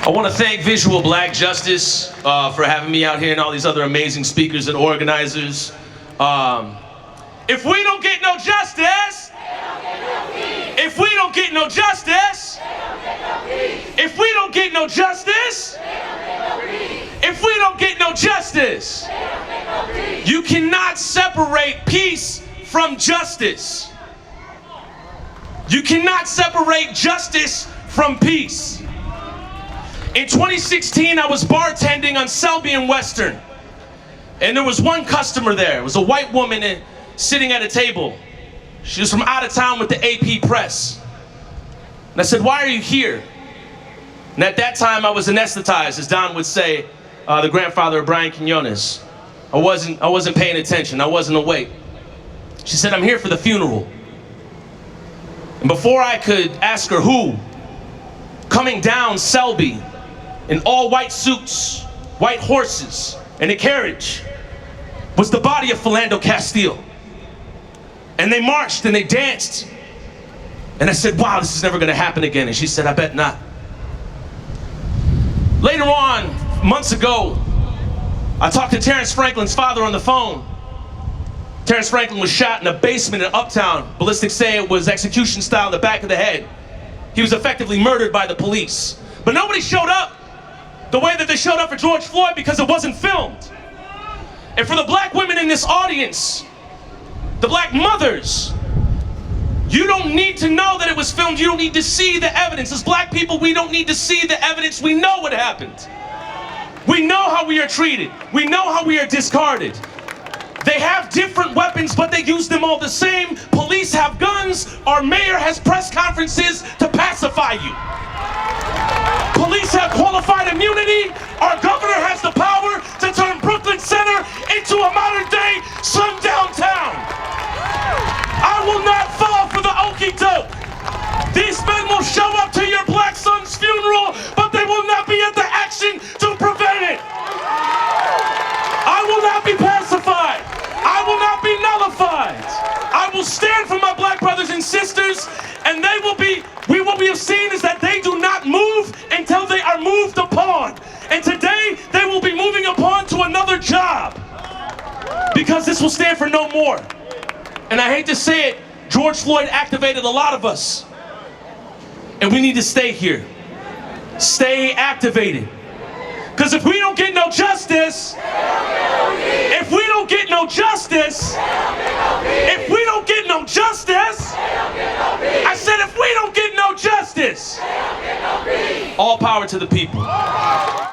I want to thank Visual Black Justice for having me out here and all these other amazing speakers and organizers. If we don't get no justice, if we don't get no justice, if we don't get no justice, if we don't get no justice, you cannot separate peace from justice. You cannot separate justice from peace. In 2016, I was bartending on Selby and Western, and there was one customer there. It was a white woman sitting at a table. She was from out of town with the AP press. And I said, "Why are you here?" And at that time, I was anesthetized, as Don would say, the grandfather of Brian Quinones. I wasn't paying attention. I wasn't awake. She said, "I'm here for the funeral." And before I could ask her who, coming down Selby in all white suits, white horses, and a carriage, was the body of Philando Castile. And they marched and they danced. And I said, "Wow, this is never gonna happen again." And she said, "I bet not." Later on, months ago, I talked to Terrence Franklin's father on the phone. Terrence Franklin was shot in a basement in Uptown. Ballistics say it was execution style in the back of the head. He was effectively murdered by the police. But nobody showed up the way that they showed up for George Floyd, because it wasn't filmed. And for the black women in this audience, the black mothers, you don't need to know that it was filmed. You don't need to see the evidence. As black people, we don't need to see the evidence. We know what happened. We know how we are treated. We know how we are discarded. They have different weapons, but they use them all the same. Police have guns. Our mayor has press conferences to pacify you. Police have qualified immunity. Our governor has the power to turn Brooklyn Center into a modern-day sundown town. I will not fall for the okie doke. These men will show up to your black son's funeral, but they will not be at the action to prevent it. I will not be pacified. I will not be nullified. I will stand for my black brothers and sisters, and we will be seen as that they do not move until they are moved upon. And today, they will be moving upon to another job, because this will stand for no more. And I hate to say it, George Floyd activated a lot of us. And we need to stay here. Stay activated. Because if we don't get no justice, if we don't get no justice, if we don't get no justice, I said if we don't get no justice, all power to the people.